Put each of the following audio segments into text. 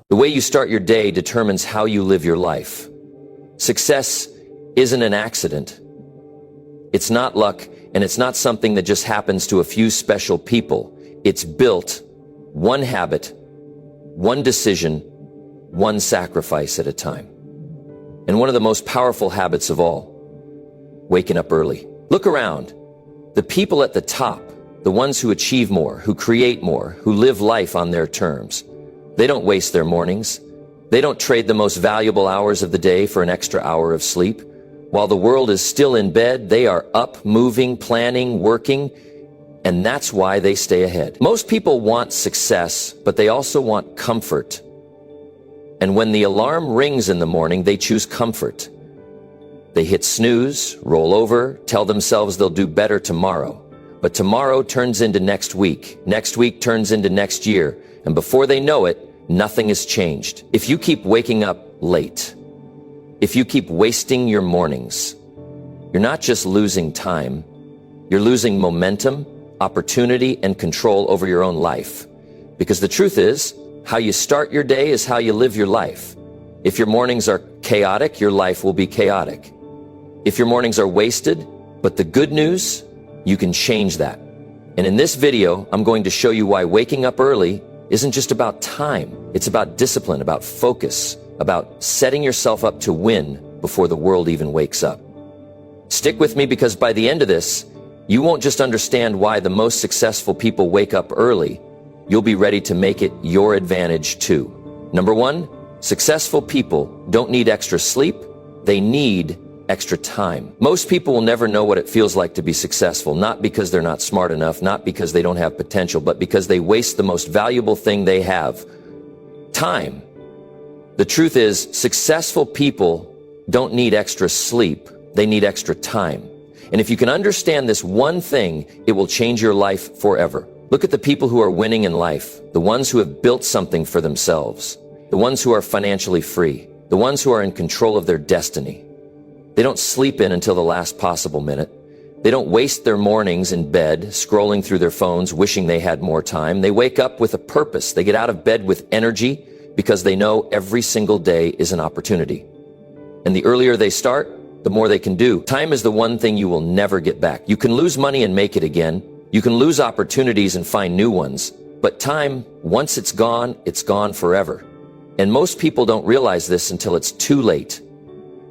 The way you start your day determines how you live your life. Success isn't an accident. It's not luck, and it's not something that just happens to a few special people. It's built one habit, one decision, one sacrifice at a time. And one of the most powerful habits of all, waking up early. Look around. The people at the top, the ones who achieve more, who create more, who live life on their terms, they don't waste their mornings. They don't trade the most valuable hours of the day for an extra hour of sleep. While the world is still in bed, they are up, moving, planning, working, and that's why they stay ahead. Most people want success, but they also want comfort. And when the alarm rings in the morning, they choose comfort. They hit snooze, roll over, tell themselves they'll do better tomorrow. But tomorrow turns into next week turns into next year, and before they know it, nothing has changed. If you keep waking up late, if you keep wasting your mornings, you're not just losing time, you're losing momentum, opportunity, and control over your own life. Because the truth is, how you start your day is how you live your life. If your mornings are chaotic, your life will be chaotic. If your mornings are wasted, but the good news, you can change that. And in this video, I'm going to show you why waking up early isn't just about time. It's about discipline, about focus, about setting yourself up to win before the world even wakes up. Stick with me, because by the end of this, you won't just understand why the most successful people wake up early. You'll be ready to make it your advantage too. Number one, successful people don't need extra sleep. They need extra time. Most people will never know what it feels like to be successful, not because they're not smart enough, not because they don't have potential, but because they waste the most valuable thing they have, time. The truth is, successful people don't need extra sleep. They need extra time. And if you can understand this one thing, it will change your life forever. Look at the people who are winning in life, the ones who have built something for themselves, the ones who are financially free, the ones who are in control of their destiny. They don't sleep in until the last possible minute. They don't waste their mornings in bed, scrolling through their phones, wishing they had more time. They wake up with a purpose. They get out of bed with energy because they know every single day is an opportunity. And the earlier they start, the more they can do. Time is the one thing you will never get back. You can lose money and make it again. You can lose opportunities and find new ones. But time, once it's gone forever. And most people don't realize this until it's too late.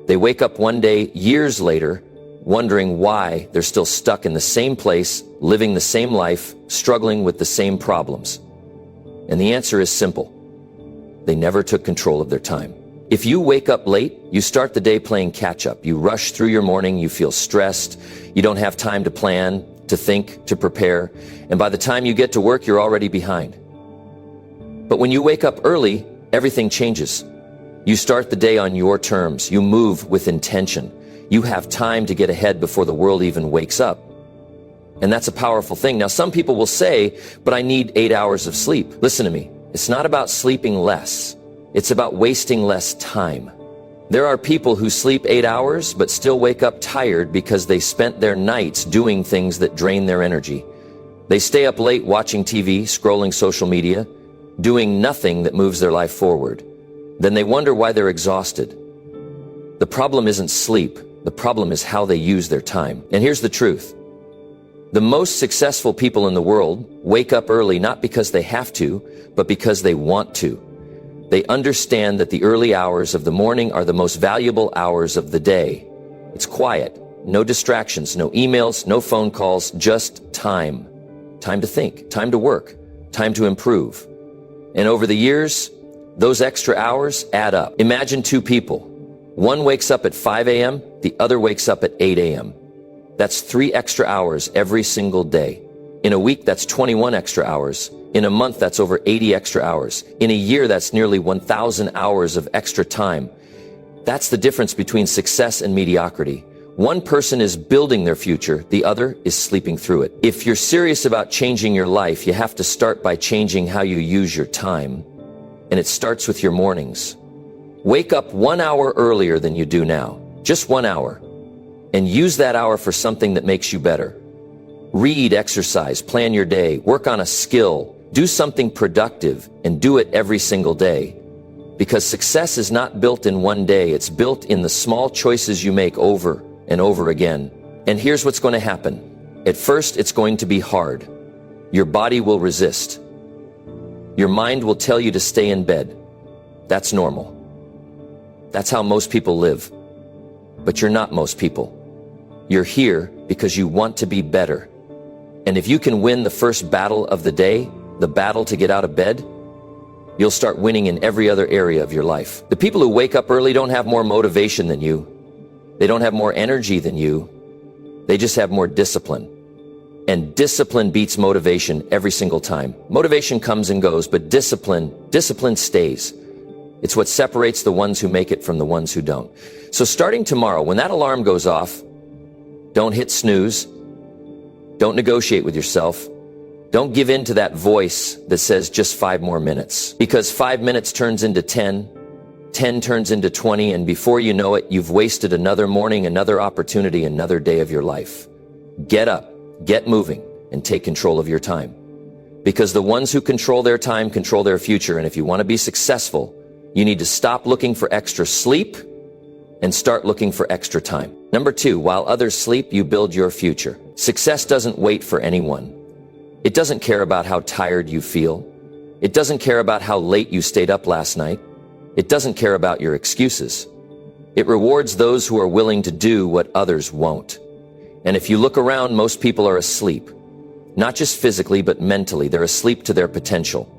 They wake up one day, years later, wondering why they're still stuck in the same place, living the same life, struggling with the same problems. And the answer is simple. They never took control of their time. If you wake up late, you start the day playing catch-up. You rush through your morning, you feel stressed, you don't have time to plan, to think, to prepare, and by the time you get to work, you're already behind. But when you wake up early, everything changes. You start the day on your terms. You move with intention. You have time to get ahead before the world even wakes up. And that's a powerful thing. Now, some people will say, but I need 8 hours of sleep. Listen to me. It's not about sleeping less. It's about wasting less time. There are people who sleep 8 hours, but still wake up tired because they spent their nights doing things that drain their energy. They stay up late watching TV, scrolling social media, doing nothing that moves their life forward. Then they wonder why they're exhausted. The problem isn't sleep. The problem is how they use their time. And here's the truth. The most successful people in the world wake up early not because they have to, but because they want to. They understand that the early hours of the morning are the most valuable hours of the day. It's quiet, no distractions, no emails, no phone calls, just time. Time to think, time to work, time to improve. And over the years, those extra hours add up. Imagine two people. One wakes up at 5 a.m., the other wakes up at 8 a.m. That's 3 extra hours every single day. In a week, that's 21 extra hours. In a month, that's over 80 extra hours. In a year, that's nearly 1,000 hours of extra time. That's the difference between success and mediocrity. One person is building their future, the other is sleeping through it. If you're serious about changing your life, you have to start by changing how you use your time. And it starts with your mornings. Wake up 1 hour earlier than you do now, just 1 hour, and use that hour for something that makes you better. Read, exercise, plan your day, work on a skill, Do something productive and do it every single day. Because success is not built in one day, it's built in the small choices you make over and over again. And here's what's going to happen. At first, it's going to be hard. Your body will resist. Your mind will tell you to stay in bed. That's normal. That's how most people live. But you're not most people. You're here because you want to be better. And if you can win the first battle of the day, the battle to get out of bed, you'll start winning in every other area of your life. The people who wake up early don't have more motivation than you. They don't have more energy than you. They just have more discipline. And discipline beats motivation every single time. Motivation comes and goes, but discipline stays. It's what separates the ones who make it from the ones who don't. So starting tomorrow, when that alarm goes off, don't hit snooze. Don't negotiate with yourself. Don't give in to that voice that says just 5 more minutes. Because 5 minutes turns into 10, 10 turns into 20, and before you know it, you've wasted another morning, another opportunity, another day of your life. Get up, get moving, and take control of your time. Because the ones who control their time control their future, and if you want to be successful, you need to stop looking for extra sleep and start looking for extra time. Number 2, while others sleep, you build your future. Success doesn't wait for anyone. It doesn't care about how tired you feel. It doesn't care about how late you stayed up last night. It doesn't care about your excuses. It rewards those who are willing to do what others won't. And if you look around, most people are asleep. Not just physically, but mentally. They're asleep to their potential.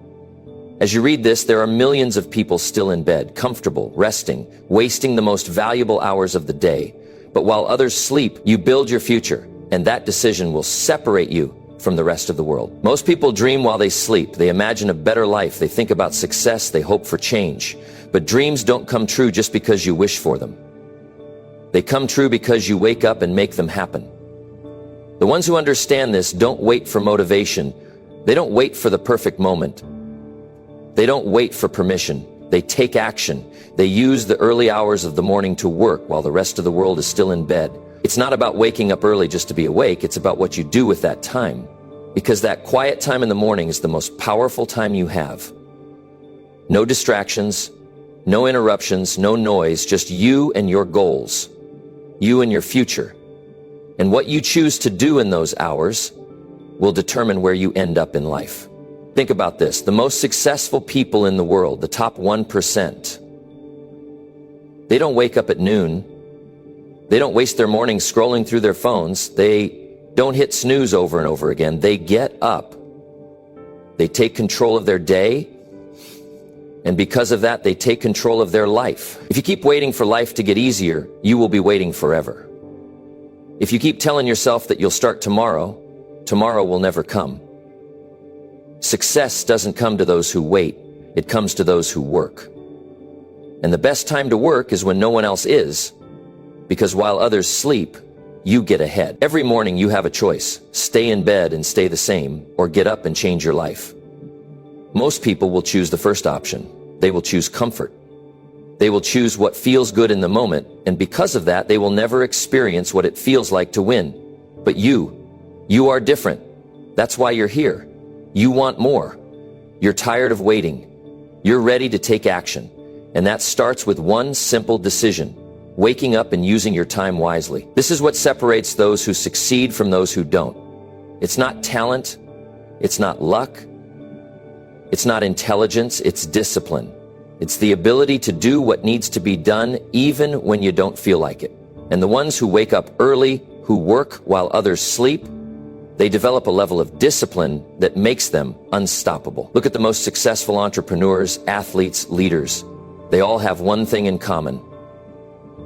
As you read this, there are millions of people still in bed, comfortable, resting, wasting the most valuable hours of the day. But while others sleep, you build your future, and that decision will separate you from the rest of the world. Most people dream while they sleep. They imagine a better life. They think about success. They hope for change. But dreams don't come true just because you wish for them. They come true because you wake up and make them happen. The ones who understand this don't wait for motivation. They don't wait for the perfect moment. They don't wait for permission. They take action. They use the early hours of the morning to work while the rest of the world is still in bed. It's not about waking up early just to be awake. It's about what you do with that time. Because that quiet time in the morning is the most powerful time you have. No distractions, no interruptions, no noise, just you and your goals. You and your future. And what you choose to do in those hours will determine where you end up in life. Think about this. The most successful people in the world, the top 1%, they don't wake up at noon. They don't waste their mornings scrolling through their phones. They don't hit snooze over and over again. They get up. They take control of their day. And because of that, they take control of their life. If you keep waiting for life to get easier, you will be waiting forever. If you keep telling yourself that you'll start tomorrow, tomorrow will never come. Success doesn't come to those who wait. It comes to those who work. And the best time to work is when no one else is, because while others sleep, you get ahead. Every morning you have a choice. Stay in bed and stay the same, or get up and change your life. Most people will choose the first option. They will choose comfort. They will choose what feels good in the moment, and because of that, they will never experience what it feels like to win. But you are different. That's why you're here. You want more. You're tired of waiting. You're ready to take action. And that starts with one simple decision: waking up and using your time wisely. This is what separates those who succeed from those who don't. It's not talent. It's not luck. It's not intelligence. It's discipline. It's the ability to do what needs to be done even when you don't feel like it. And the ones who wake up early, who work while others sleep, they develop a level of discipline that makes them unstoppable. Look at the most successful entrepreneurs, athletes, leaders. They all have one thing in common.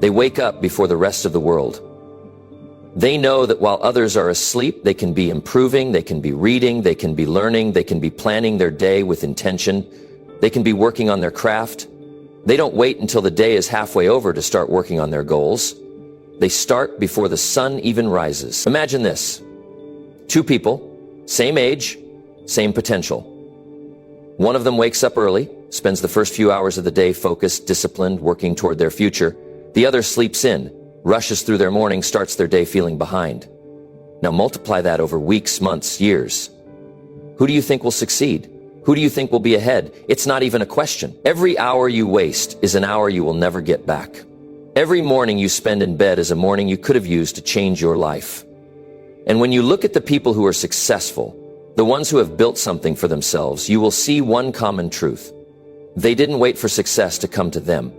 They wake up before the rest of the world. They know that while others are asleep, they can be improving, they can be reading, they can be learning, they can be planning their day with intention. They can be working on their craft. They don't wait until the day is halfway over to start working on their goals. They start before the sun even rises. Imagine this. 2 people, same age, same potential. One of them wakes up early, spends the first few hours of the day focused, disciplined, working toward their future. The other sleeps in, rushes through their morning, starts their day feeling behind. Now multiply that over weeks, months, years. Who do you think will succeed? Who do you think will be ahead? It's not even a question. Every hour you waste is an hour you will never get back. Every morning you spend in bed is a morning you could have used to change your life. And when you look at the people who are successful, the ones who have built something for themselves, you will see one common truth. They didn't wait for success to come to them.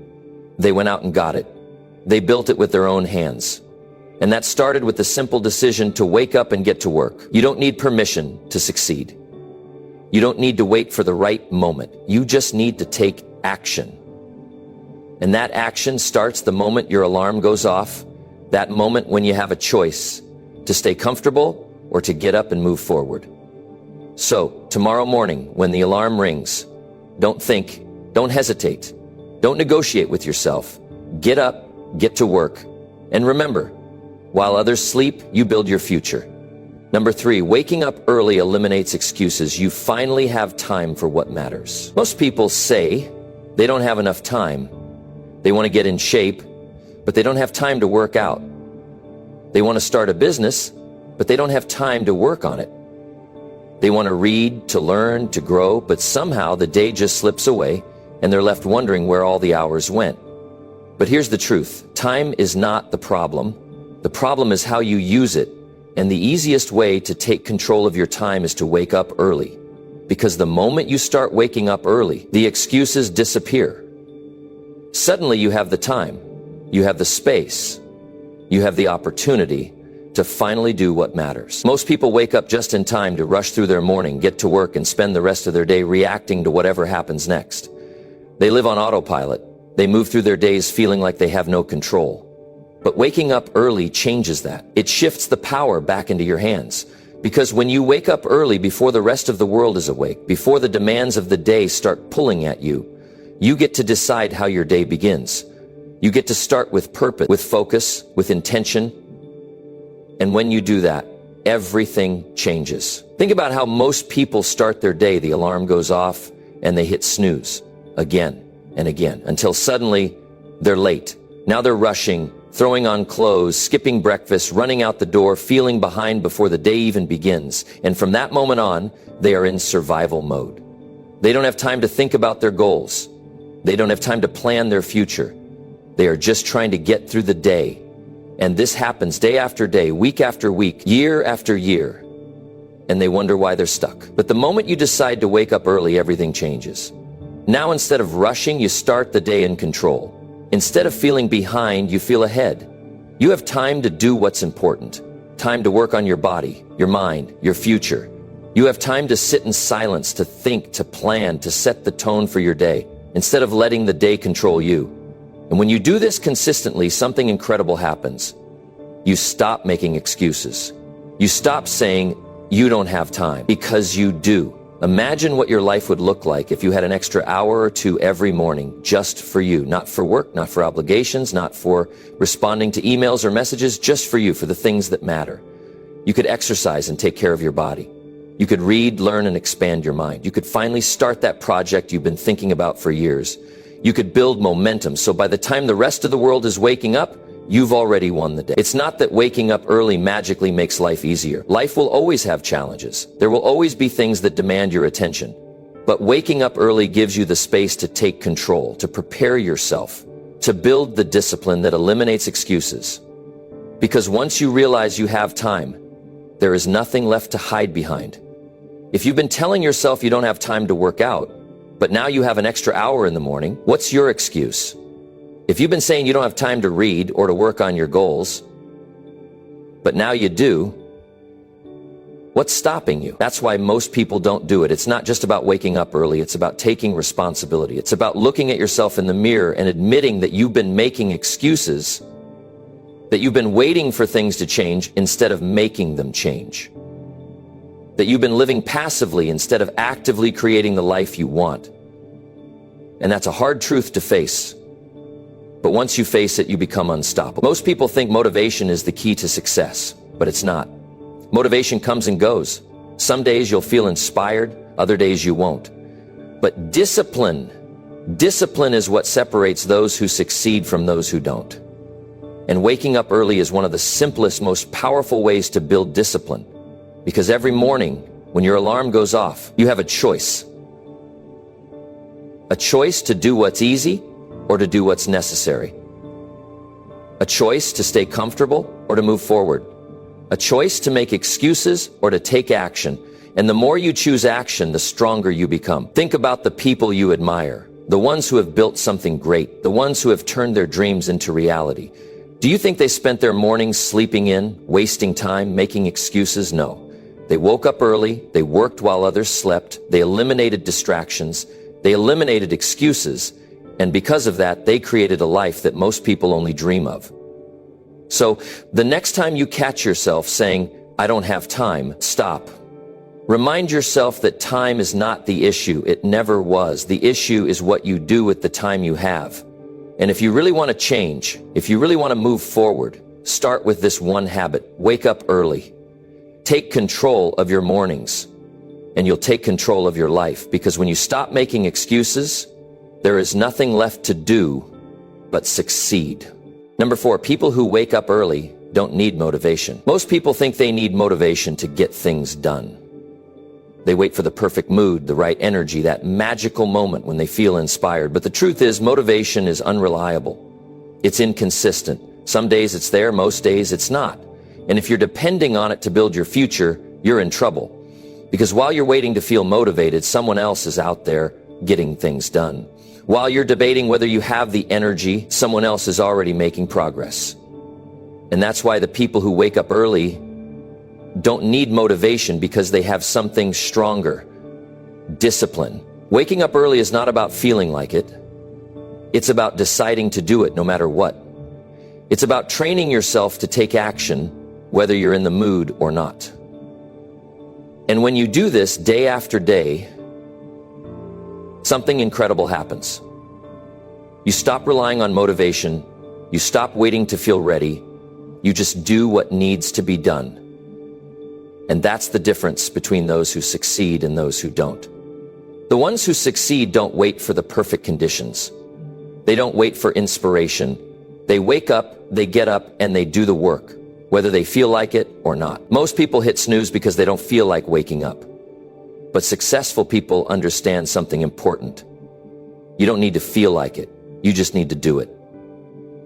They went out and got it. They built it with their own hands. And that started with the simple decision to wake up and get to work. You don't need permission to succeed. You don't need to wait for the right moment. You just need to take action. And that action starts the moment your alarm goes off, that moment when you have a choice to stay comfortable or to get up and move forward. So, tomorrow morning, when the alarm rings, don't think, don't hesitate, don't negotiate with yourself. Get up, get to work, and remember, while others sleep, you build your future. Number 3, waking up early eliminates excuses. You finally have time for what matters. Most people say they don't have enough time. They want to get in shape, but they don't have time to work out. They want to start a business, but they don't have time to work on it. They want to read, to learn, to grow, but somehow the day just slips away and they're left wondering where all the hours went. But here's the truth. Time is not the problem. The problem is how you use it. And the easiest way to take control of your time is to wake up early. Because the moment you start waking up early, the excuses disappear. Suddenly you have the time, you have the space, you have the opportunity to finally do what matters. Most people wake up just in time to rush through their morning, get to work, and spend the rest of their day reacting to whatever happens next. They live on autopilot. They move through their days feeling like they have no control. But waking up early changes that. It shifts the power back into your hands. Because when you wake up early before the rest of the world is awake, before the demands of the day start pulling at you, you get to decide how your day begins. You get to start with purpose, with focus, with intention. And when you do that, everything changes. Think about how most people start their day. The alarm goes off and they hit snooze again and again until suddenly they're late. Now they're rushing, throwing on clothes, skipping breakfast, running out the door, feeling behind before the day even begins. And from that moment on, they are in survival mode. They don't have time to think about their goals. They don't have time to plan their future. They are just trying to get through the day. And this happens day after day, week after week, year after year. And they wonder why they're stuck. But the moment you decide to wake up early, everything changes. Now, instead of rushing, you start the day in control. Instead of feeling behind, you feel ahead. You have time to do what's important. Time to work on your body, your mind, your future. You have time to sit in silence, to think, to plan, to set the tone for your day, instead of letting the day control you. And when you do this consistently, something incredible happens. You stop making excuses. You stop saying, you don't have time, because you do. Imagine what your life would look like if you had an extra hour or two every morning just for you. Not for work, not for obligations, not for responding to emails or messages, just for you, for the things that matter. You could exercise and take care of your body. You could read, learn, and expand your mind. You could finally start that project you've been thinking about for years. You could build momentum, so by the time the rest of the world is waking up, you've already won the day. It's not that waking up early magically makes life easier. Life will always have challenges. There will always be things that demand your attention. But waking up early gives you the space to take control, to prepare yourself, to build the discipline that eliminates excuses. Because once you realize you have time, there is nothing left to hide behind. If you've been telling yourself you don't have time to work out, but now you have an extra hour in the morning, what's your excuse? If you've been saying you don't have time to read or to work on your goals, but now you do, what's stopping you? That's why most people don't do it. It's not just about waking up early. It's about taking responsibility. It's about looking at yourself in the mirror and admitting that you've been making excuses, that you've been waiting for things to change instead of making them change, that you've been living passively instead of actively creating the life you want. And that's a hard truth to face. But once you face it, you become unstoppable. Most people think motivation is the key to success, but it's not. Motivation comes and goes. Some days you'll feel inspired, other days you won't. But discipline is what separates those who succeed from those who don't. And waking up early is one of the simplest, most powerful ways to build discipline. Because every morning, when your alarm goes off, you have a choice. A choice to do what's easy or to do what's necessary. A choice to stay comfortable or to move forward. A choice to make excuses or to take action. And the more you choose action, the stronger you become. Think about the people you admire, the ones who have built something great, the ones who have turned their dreams into reality. Do you think they spent their mornings sleeping in, wasting time, making excuses? No. They woke up early, they worked while others slept, they eliminated distractions, they eliminated excuses, and because of that, they created a life that most people only dream of. So, the next time you catch yourself saying, "I don't have time," stop. Remind yourself that time is not the issue. It never was. The issue is what you do with the time you have. And if you really want to change, if you really want to move forward, start with this one habit. Wake up early. Take control of your mornings, and you'll take control of your life, because when you stop making excuses, there is nothing left to do but succeed. Number 4, people who wake up early don't need motivation. Most people think they need motivation to get things done. They wait for the perfect mood, the right energy, that magical moment when they feel inspired. But the truth is, motivation is unreliable. It's inconsistent. Some days it's there, most days it's not. And if you're depending on it to build your future, you're in trouble. Because while you're waiting to feel motivated, someone else is out there getting things done. While you're debating whether you have the energy, someone else is already making progress. And that's why the people who wake up early don't need motivation, because they have something stronger: discipline. Waking up early is not about feeling like it. It's about deciding to do it no matter what. It's about training yourself to take action, whether you're in the mood or not. And when you do this day after day, something incredible happens. You stop relying on motivation. You stop waiting to feel ready. You just do what needs to be done. And that's the difference between those who succeed and those who don't. The ones who succeed don't wait for the perfect conditions. They don't wait for inspiration. They wake up, they get up, and they do the work, whether they feel like it or not. Most people hit snooze because they don't feel like waking up. But successful people understand something important. You don't need to feel like it. You just need to do it.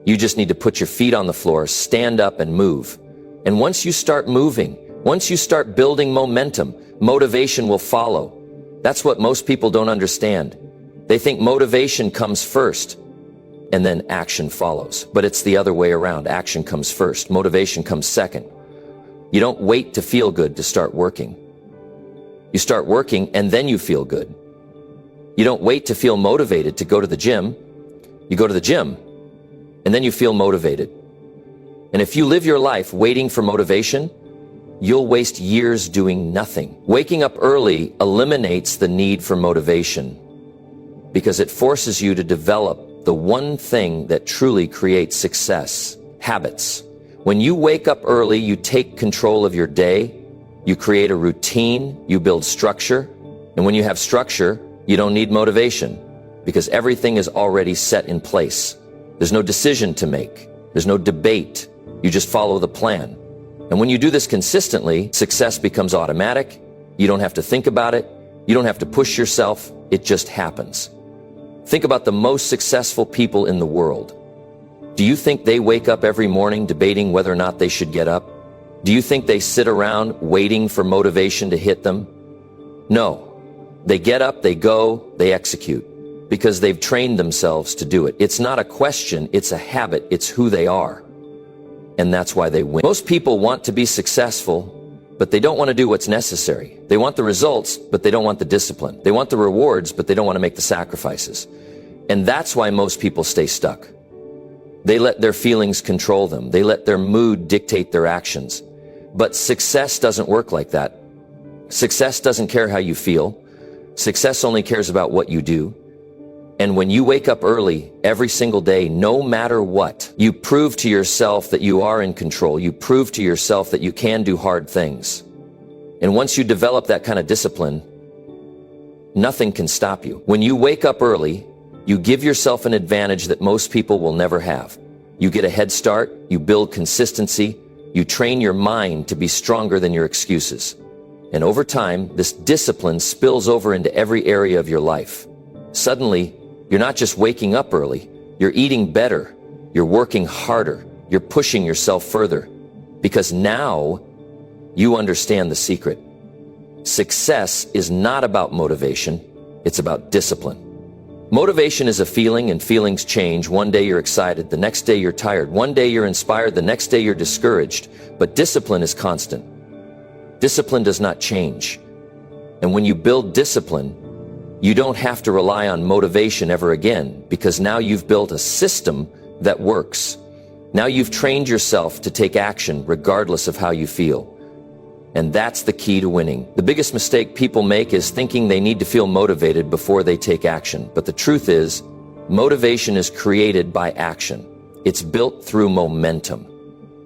You just need to put your feet on the floor, stand up, and move. And once you start moving, once you start building momentum, motivation will follow. That's what most people don't understand. They think motivation comes first, and then action follows. But it's the other way around. Action comes first. Motivation comes second. You don't wait to feel good to start working. You start working, and then you feel good. You don't wait to feel motivated to go to the gym. You go to the gym, and then you feel motivated. And if you live your life waiting for motivation, you'll waste years doing nothing. Waking up early eliminates the need for motivation, because it forces you to develop the one thing that truly creates success: habits. When you wake up early, you take control of your day, you create a routine, you build structure, and when you have structure, you don't need motivation, because everything is already set in place. There's no decision to make. There's no debate. You just follow the plan. And when you do this consistently, success becomes automatic. You don't have to think about it. You don't have to push yourself. It just happens. Think about the most successful people in the world. Do you think they wake up every morning debating whether or not they should get up? Do you think they sit around waiting for motivation to hit them? No. They get up, they go, they execute, because they've trained themselves to do it. It's not a question, it's a habit, it's who they are. And that's why they win. Most people want to be successful, but they don't want to do what's necessary. They want the results, but they don't want the discipline. They want the rewards, but they don't want to make the sacrifices. And that's why most people stay stuck. They let their feelings control them. They let their mood dictate their actions. But success doesn't work like that. Success doesn't care how you feel. Success only cares about what you do. And when you wake up early every single day, no matter what, you prove to yourself that you are in control. You prove to yourself that you can do hard things. And once you develop that kind of discipline, nothing can stop you. When you wake up early, you give yourself an advantage that most people will never have. You get a head start, you build consistency, you train your mind to be stronger than your excuses. And over time, this discipline spills over into every area of your life. Suddenly, You're not just waking up early, you're eating better, you're working harder, you're pushing yourself further, because now you understand the secret. Success is not about motivation, it's about discipline. Motivation is a feeling, and feelings change. One day you're excited, the next day you're tired, one day you're inspired, the next day you're discouraged. But discipline is constant. Discipline does not change. And when you build discipline, you don't have to rely on motivation ever again, because now you've built a system that works. Now you've trained yourself to take action regardless of how you feel. And that's the key to winning. The biggest mistake people make is thinking they need to feel motivated before they take action. But the truth is, motivation is created by action. It's built through momentum.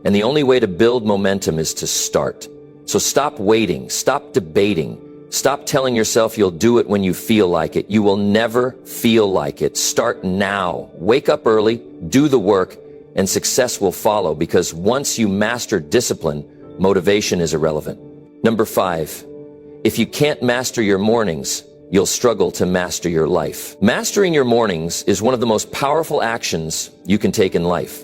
And the only way to build momentum is to start. So stop waiting, stop debating, stop telling yourself you'll do it when you feel like it. You will never feel like it. Start now. Wake up early, do the work, and success will follow, because once you master discipline, motivation is irrelevant. Number 5, if you can't master your mornings, you'll struggle to master your life. Mastering your mornings is one of the most powerful actions you can take in life.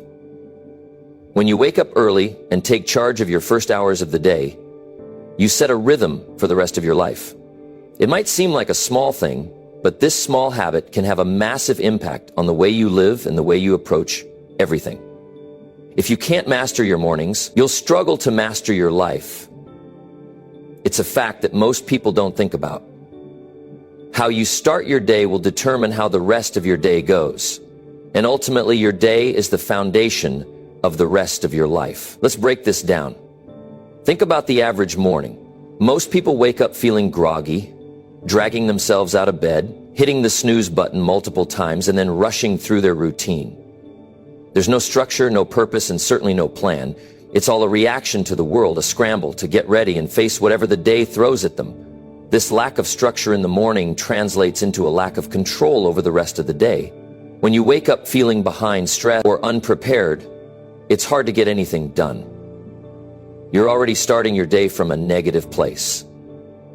When you wake up early and take charge of your first hours of the day, you set a rhythm for the rest of your life. It might seem like a small thing, but this small habit can have a massive impact on the way you live and the way you approach everything. If you can't master your mornings, you'll struggle to master your life. It's a fact that most people don't think about. How you start your day will determine how the rest of your day goes. And ultimately, your day is the foundation of the rest of your life. Let's break this down. Think about the average morning. Most people wake up feeling groggy, dragging themselves out of bed, hitting the snooze button multiple times, and then rushing through their routine. There's no structure, no purpose, and certainly no plan. It's all a reaction to the world, a scramble to get ready and face whatever the day throws at them. This lack of structure in the morning translates into a lack of control over the rest of the day. When you wake up feeling behind, stressed, or unprepared, it's hard to get anything done. You're already starting your day from a negative place,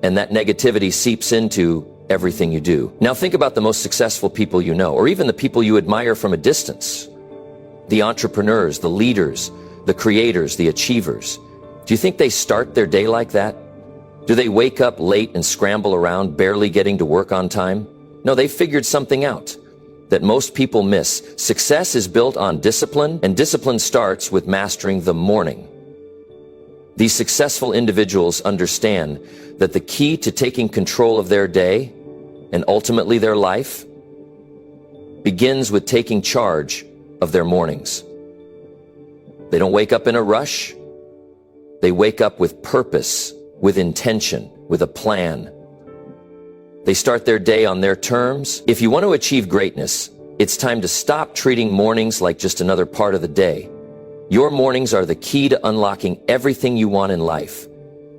and that negativity seeps into everything you do. Now think about the most successful people you know, or even the people you admire from a distance. The entrepreneurs, the leaders, the creators, the achievers. Do you think they start their day like that? Do they wake up late and scramble around, barely getting to work on time? No, they figured something out that most people miss. Success is built on discipline, and discipline starts with mastering the morning. These successful individuals understand that the key to taking control of their day, and ultimately their life, begins with taking charge of their mornings. They don't wake up in a rush. They wake up with purpose, with intention, with a plan. They start their day on their terms. If you want to achieve greatness, it's time to stop treating mornings like just another part of the day. Your mornings are the key to unlocking everything you want in life.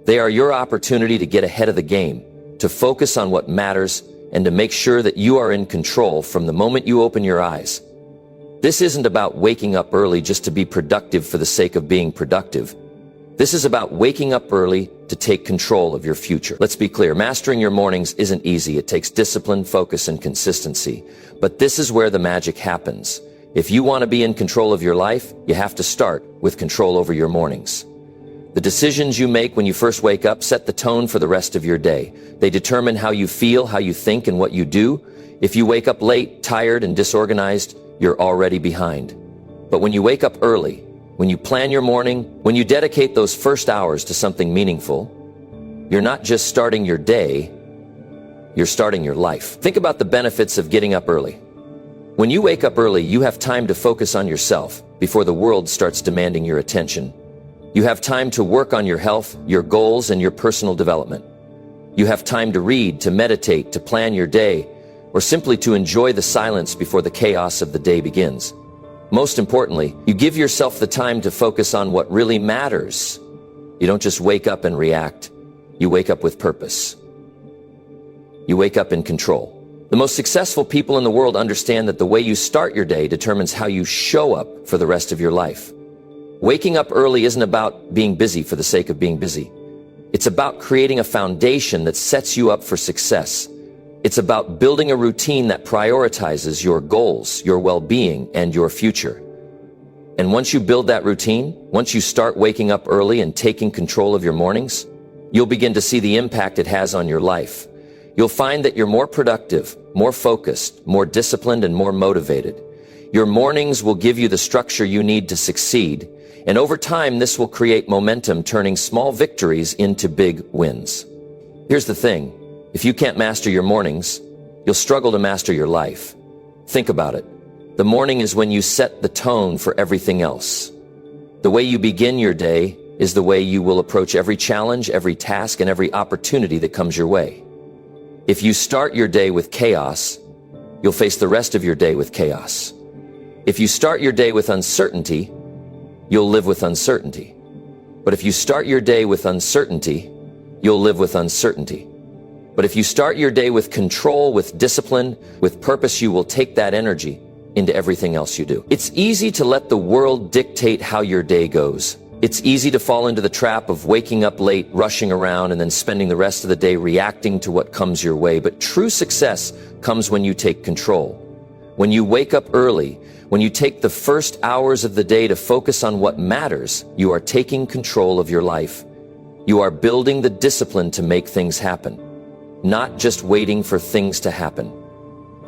They are your opportunity to get ahead of the game, to focus on what matters, and to make sure that you are in control from the moment you open your eyes. This isn't about waking up early just to be productive for the sake of being productive. This is about waking up early to take control of your future. Let's be clear, mastering your mornings isn't easy. It takes discipline, focus, and consistency. But this is where the magic happens. If you want to be in control of your life, you have to start with control over your mornings. The decisions you make when you first wake up set the tone for the rest of your day. They determine how you feel, how you think, and what you do. If you wake up late, tired, and disorganized, you're already behind. But when you wake up early, when you plan your morning, when you dedicate those first hours to something meaningful, you're not just starting your day, you're starting your life. Think about the benefits of getting up early. When you wake up early, you have time to focus on yourself before the world starts demanding your attention. You have time to work on your health, your goals, and your personal development. You have time to read, to meditate, to plan your day, or simply to enjoy the silence before the chaos of the day begins. Most importantly, you give yourself the time to focus on what really matters. You don't just wake up and react. You wake up with purpose. You wake up in control. The most successful people in the world understand that the way you start your day determines how you show up for the rest of your life. Waking up early isn't about being busy for the sake of being busy. It's about creating a foundation that sets you up for success. It's about building a routine that prioritizes your goals, your well-being, and your future. And once you build that routine, once you start waking up early and taking control of your mornings, you'll begin to see the impact it has on your life. You'll find that you're more productive, more focused, more disciplined, and more motivated. Your mornings will give you the structure you need to succeed, and over time, this will create momentum, turning small victories into big wins. Here's the thing. If you can't master your mornings, you'll struggle to master your life. Think about it. The morning is when you set the tone for everything else. The way you begin your day is the way you will approach every challenge, every task, and every opportunity that comes your way. If you start your day with chaos, you'll face the rest of your day with chaos. If you start your day with uncertainty, you'll live with uncertainty. But if you start your day with uncertainty, you'll live with uncertainty. But if you start your day with control, with discipline, with purpose, you will take that energy into everything else you do. It's easy to let the world dictate how your day goes. It's easy to fall into the trap of waking up late, rushing around, and then spending the rest of the day reacting to what comes your way. But true success comes when you take control. When you wake up early, when you take the first hours of the day to focus on what matters, you are taking control of your life. You are building the discipline to make things happen, not just waiting for things to happen.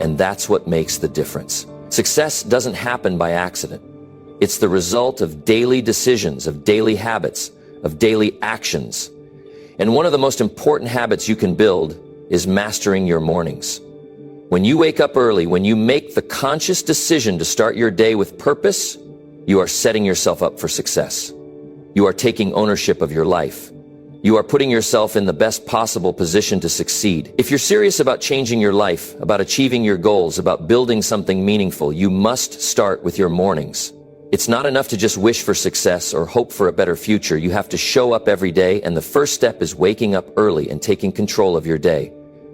And that's what makes the difference. Success doesn't happen by accident. It's the result of daily decisions, of daily habits, of daily actions. And one of the most important habits you can build is mastering your mornings. When you wake up early, when you make the conscious decision to start your day with purpose, you are setting yourself up for success. You are taking ownership of your life. You are putting yourself in the best possible position to succeed. If you're serious about changing your life, about achieving your goals, about building something meaningful, you must start with your mornings. It's not enough to just wish for success or hope for a better future. You have to show up every day, and the first step is waking up early and taking control of your day.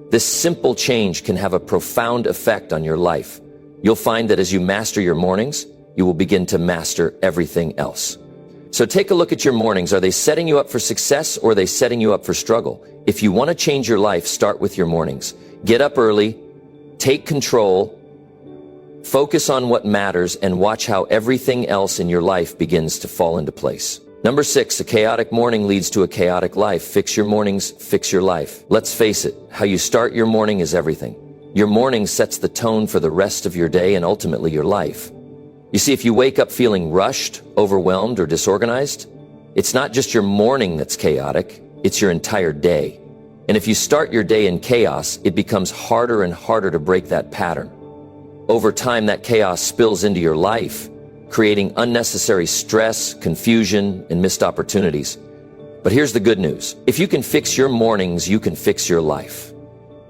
This simple change can have a profound effect on your life. You'll find that as you master your mornings, you will begin to master everything else. So take a look at your mornings. Are they setting you up for success, or are they setting you up for struggle? If you want to change your life, start with your mornings. Get up early, take control, focus on what matters, and watch how everything else in your life begins to fall into place. Number 6, a chaotic morning leads to a chaotic life. Fix your mornings, fix your life. Let's face it, how you start your morning is everything. Your morning sets the tone for the rest of your day and ultimately your life. You see, if you wake up feeling rushed, overwhelmed, or disorganized, it's not just your morning that's chaotic, it's your entire day. And if you start your day in chaos, it becomes harder and harder to break that pattern. Over time, that chaos spills into your life, creating unnecessary stress, confusion, and missed opportunities. But here's the good news. If you can fix your mornings, you can fix your life.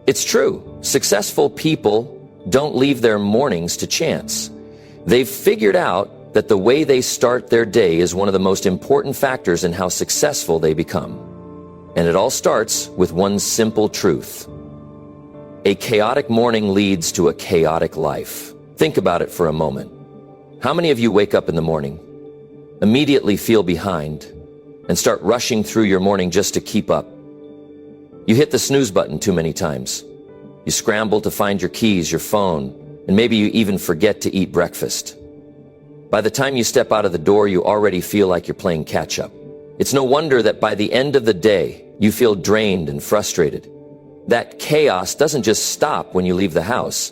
It's true. Successful people don't leave their mornings to chance. They've figured out that the way they start their day is one of the most important factors in how successful they become. And it all starts with one simple truth. A chaotic morning leads to a chaotic life. Think about it for a moment. How many of you wake up in the morning, immediately feel behind, and start rushing through your morning just to keep up? You hit the snooze button too many times. You scramble to find your keys, your phone, and maybe you even forget to eat breakfast. By the time you step out of the door, you already feel like you're playing catch-up. It's no wonder that by the end of the day, you feel drained and frustrated. That chaos doesn't just stop when you leave the house.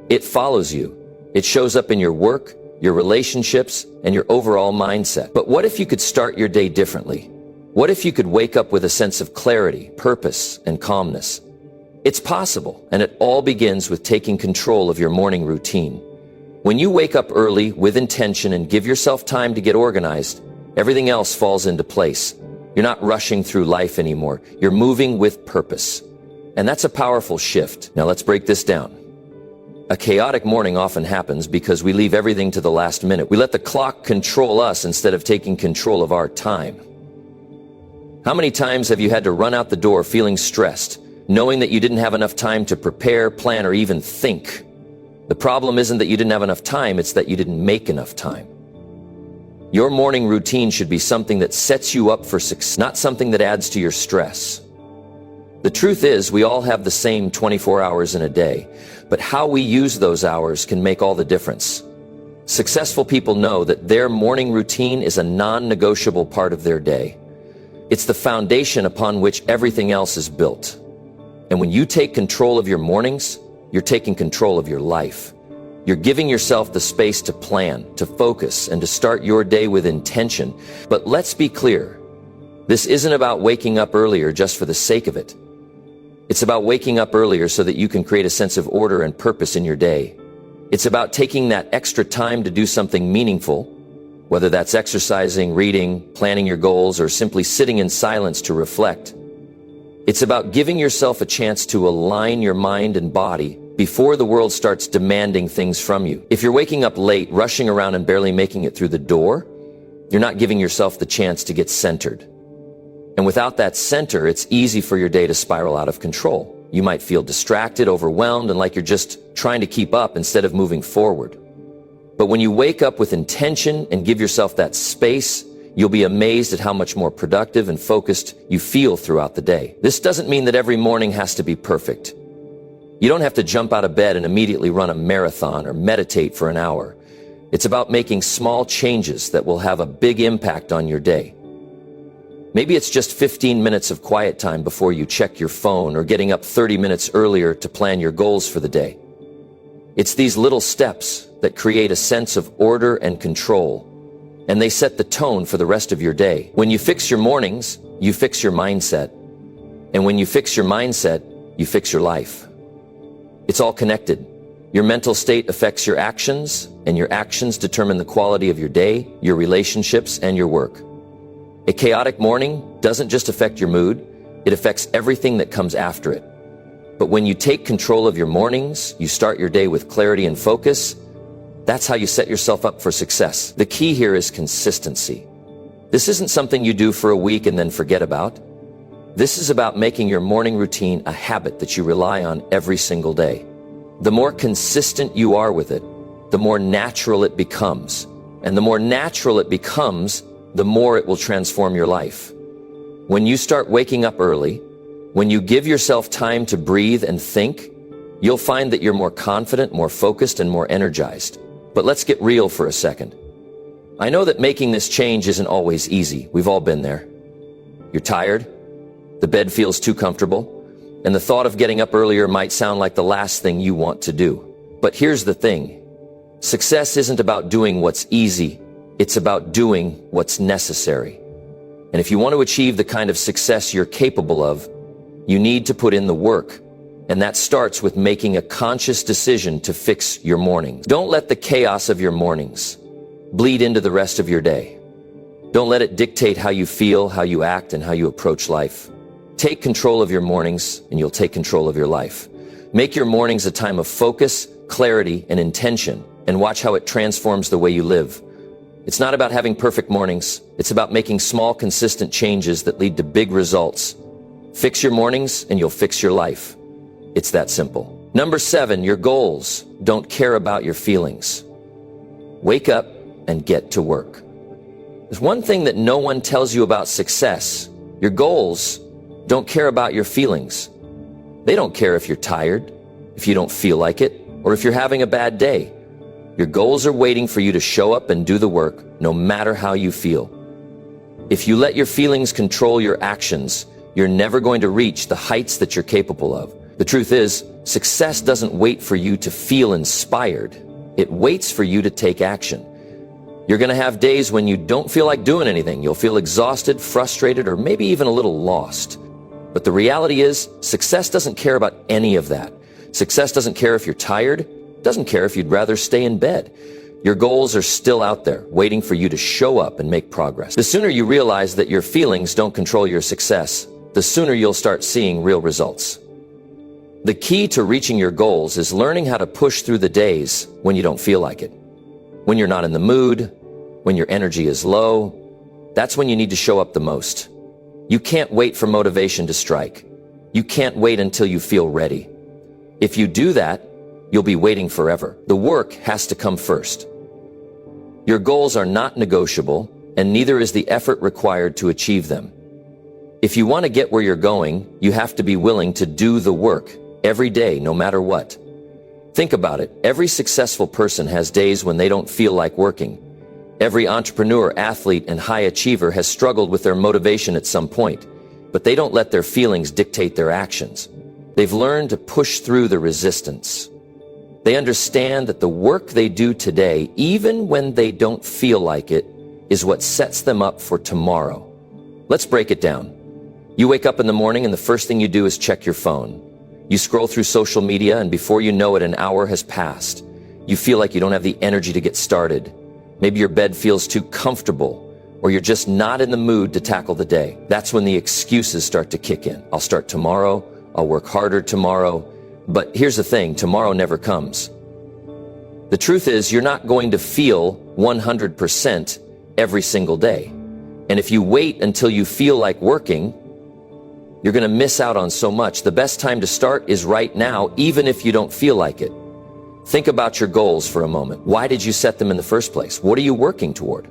It follows you. It shows up in your work, your relationships, and your overall mindset. But what if you could start your day differently? What if you could wake up with a sense of clarity, purpose, and calmness? It's possible, and it all begins with taking control of your morning routine. When you wake up early with intention and give yourself time to get organized, everything else falls into place. You're not rushing through life anymore. You're moving with purpose. And that's a powerful shift. Now let's break this down. A chaotic morning often happens because we leave everything to the last minute. We let the clock control us instead of taking control of our time. How many times have you had to run out the door feeling stressed, knowing that you didn't have enough time to prepare, plan, or even think? The problem isn't that you didn't have enough time, it's that you didn't make enough time. Your morning routine should be something that sets you up for success, not something that adds to your stress. The truth is, we all have the same 24 hours in a day, but how we use those hours can make all the difference. Successful people know that their morning routine is a non-negotiable part of their day. It's the foundation upon which everything else is built. And when you take control of your mornings, you're taking control of your life. You're giving yourself the space to plan, to focus, and to start your day with intention. But let's be clear, this isn't about waking up earlier just for the sake of it. It's about waking up earlier so that you can create a sense of order and purpose in your day. It's about taking that extra time to do something meaningful, whether that's exercising, reading, planning your goals, or simply sitting in silence to reflect. It's about giving yourself a chance to align your mind and body before the world starts demanding things from you. If you're waking up late, rushing around and barely making it through the door, you're not giving yourself the chance to get centered. And without that center, it's easy for your day to spiral out of control. You might feel distracted, overwhelmed, and like you're just trying to keep up instead of moving forward. But when you wake up with intention and give yourself that space, you'll be amazed at how much more productive and focused you feel throughout the day. This doesn't mean that every morning has to be perfect. You don't have to jump out of bed and immediately run a marathon or meditate for an hour. It's about making small changes that will have a big impact on your day. Maybe it's just 15 minutes of quiet time before you check your phone, or getting up 30 minutes earlier to plan your goals for the day. It's these little steps that create a sense of order and control, and they set the tone for the rest of your day. When you fix your mornings, you fix your mindset. And when you fix your mindset, you fix your life. It's all connected. Your mental state affects your actions, and your actions determine the quality of your day, your relationships, and your work. A chaotic morning doesn't just affect your mood, it affects everything that comes after it. But when you take control of your mornings, you start your day with clarity and focus, that's how you set yourself up for success. The key here is consistency. This isn't something you do for a week and then forget about. This is about making your morning routine a habit that you rely on every single day. The more consistent you are with it, the more natural it becomes. And the more natural it becomes, the more it will transform your life. When you start waking up early, when you give yourself time to breathe and think, you'll find that you're more confident, more focused, and more energized. But let's get real for a second. I know that making this change isn't always easy. We've all been there. You're tired, the bed feels too comfortable, and the thought of getting up earlier might sound like the last thing you want to do. But here's the thing. Success isn't about doing what's easy. It's about doing what's necessary. And if you want to achieve the kind of success you're capable of, you need to put in the work. And that starts with making a conscious decision to fix your mornings. Don't let the chaos of your mornings bleed into the rest of your day. Don't let it dictate how you feel, how you act, and how you approach life. Take control of your mornings, and you'll take control of your life. Make your mornings a time of focus, clarity, and intention, and watch how it transforms the way you live. It's not about having perfect mornings. It's about making small, consistent changes that lead to big results. Fix your mornings and you'll fix your life. It's that simple. Number 7, your goals don't care about your feelings. Wake up and get to work. There's one thing that no one tells you about success. Your goals don't care about your feelings. They don't care if you're tired, if you don't feel like it, or if you're having a bad day. Your goals are waiting for you to show up and do the work, no matter how you feel. If you let your feelings control your actions, you're never going to reach the heights that you're capable of. The truth is, success doesn't wait for you to feel inspired. It waits for you to take action. You're going to have days when you don't feel like doing anything. You'll feel exhausted, frustrated, or maybe even a little lost. But the reality is, success doesn't care about any of that. Success doesn't care if you're tired. Doesn't care if you'd rather stay in bed. Your goals are still out there, waiting for you to show up and make progress. The sooner you realize that your feelings don't control your success, the sooner you'll start seeing real results. The key to reaching your goals is learning how to push through the days when you don't feel like it. When you're not in the mood, when your energy is low, that's when you need to show up the most. You can't wait for motivation to strike. You can't wait until you feel ready. If you do that, you'll be waiting forever. The work has to come first. Your goals are not negotiable, and neither is the effort required to achieve them. if you want to get where you're going, you have to be willing to do the work every day, no matter what. Think about it. Every successful person has days when they don't feel like working. Every entrepreneur, athlete, and high achiever has struggled with their motivation at some point, but they don't let their feelings dictate their actions. They've learned to push through the resistance. They understand that the work they do today, even when they don't feel like it, is what sets them up for tomorrow. Let's break it down. You wake up in the morning and the first thing you do is check your phone. You scroll through social media and before you know it, an hour has passed. You feel like you don't have the energy to get started. Maybe your bed feels too comfortable, or you're just not in the mood to tackle the day. That's when the excuses start to kick in. I'll start tomorrow, I'll work harder tomorrow. But here's the thing, tomorrow never comes. The truth is, you're not going to feel 100% every single day. And if you wait until you feel like working, you're going to miss out on so much. The best time to start is right now, even if you don't feel like it. Think about your goals for a moment. Why did you set them in the first place? What are you working toward?